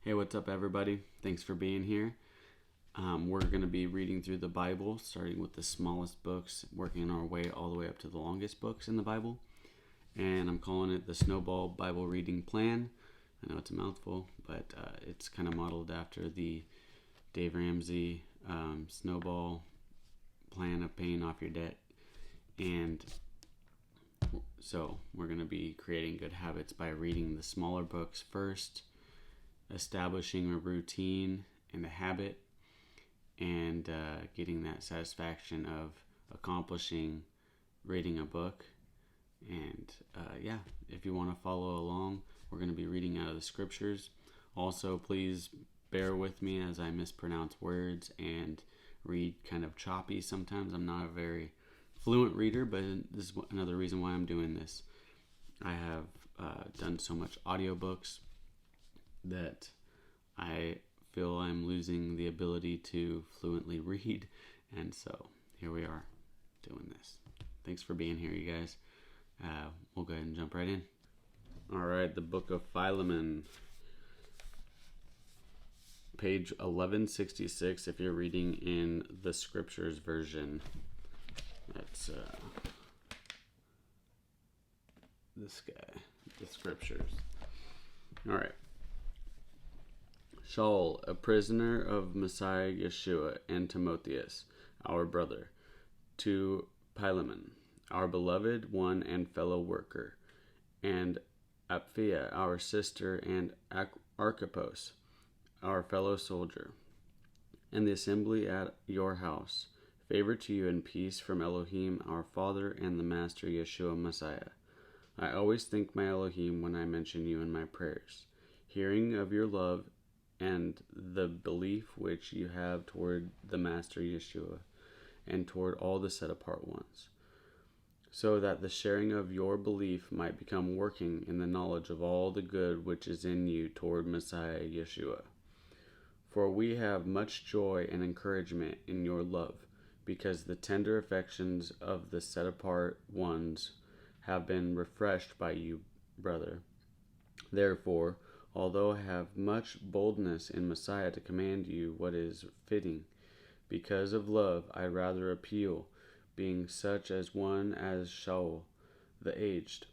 Hey, what's up, everybody? Thanks for being here. We're going to be reading through the Bible, starting with the smallest books, working our way all the way up to the longest books in the Bible. And I'm calling it the Snowball Bible Reading Plan. I know it's a mouthful, but it's kind of modeled after the Dave Ramsey Snowball plan of paying off your debt. And so we're going to be creating good habits by reading the smaller books first, establishing a routine and a habit, and getting that satisfaction of accomplishing reading a book. And if you want to follow along, we're going to be reading out of the scriptures. Also, please bear with me as I mispronounce words and read kind of choppy sometimes. I'm not a very fluent reader, but this is another reason why I'm doing this. I have done so much audiobooks that I feel I'm losing the ability to fluently read, and so here we are doing this. Thanks for being here, you guys. We'll go ahead and jump right in. Alright, the Book of Philemon, page 1166 if you're reading in the Scriptures version. That's this guy, the Scriptures. Alright. Shaul, a prisoner of Messiah Yeshua, and Timotheus, our brother, to Philemon, our beloved one and fellow worker, and Apphia, our sister, and Archippus, our fellow soldier, and the assembly at your house. Favor to you and peace from Elohim, our Father, and the Master Yeshua Messiah. I always thank my Elohim when I mention you in my prayers, hearing of your love and the belief which you have toward the Master Yeshua and toward all the set-apart ones, so that the sharing of your belief might become working in the knowledge of all the good which is in you toward Messiah Yeshua. For we have much joy and encouragement in your love, because the tender affections of the set-apart ones have been refreshed by you, brother. Therefore, although I have much boldness in Messiah to command you what is fitting, because of love I rather appeal, being such as one as Shaul, the aged,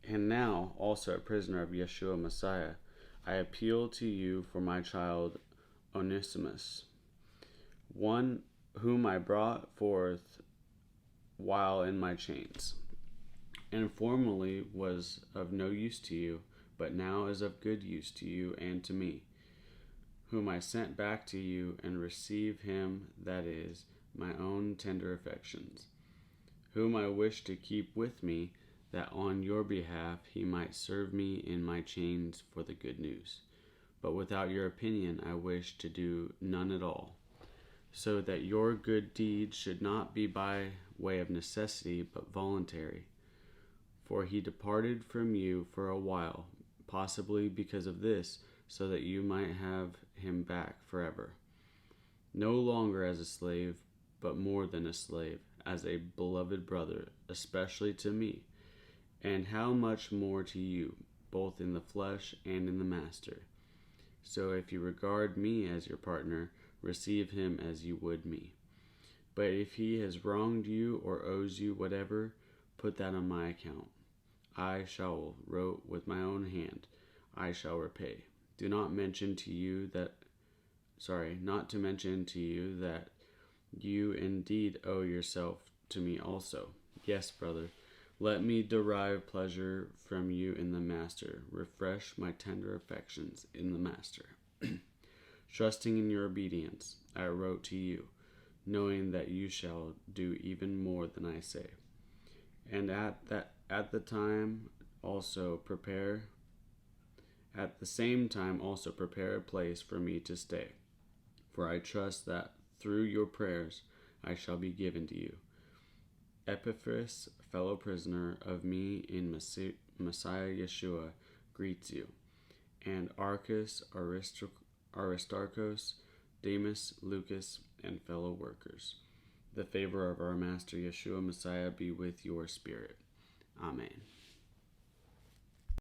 and now also a prisoner of Yeshua Messiah, I appeal to you for my child Onesimus, one whom I brought forth while in my chains, and formerly was of no use to you, but now is of good use to you and to me, whom I sent back to you, and receive him that is my own tender affections, whom I wish to keep with me, that on your behalf he might serve me in my chains for the good news. But without your opinion I wish to do none at all, so that your good deeds should not be by way of necessity, but voluntary. For he departed from you for a while, possibly because of this, so that you might have him back forever, no longer as a slave, but more than a slave, as a beloved brother, especially to me, and how much more to you, both in the flesh and in the Master. So if you regard me as your partner, receive him as you would me. But if he has wronged you or owes you whatever, put that on my account. I, Shaul, wrote with my own hand, I shall repay. Not to mention to you that you indeed owe yourself to me also. Yes, brother, let me derive pleasure from you in the Master. Refresh my tender affections in the Master. Trusting in your obedience, I wrote to you, knowing that you shall do even more than I say. And at the same time also prepare a place for me to stay. For I trust that through your prayers I shall be given to you. Epaphras, fellow prisoner of me in Messiah Yeshua, greets you. And Archus, Aristarchus, Demas, Lucas, and fellow workers. The favor of our Master Yeshua Messiah be with your spirit. Amen.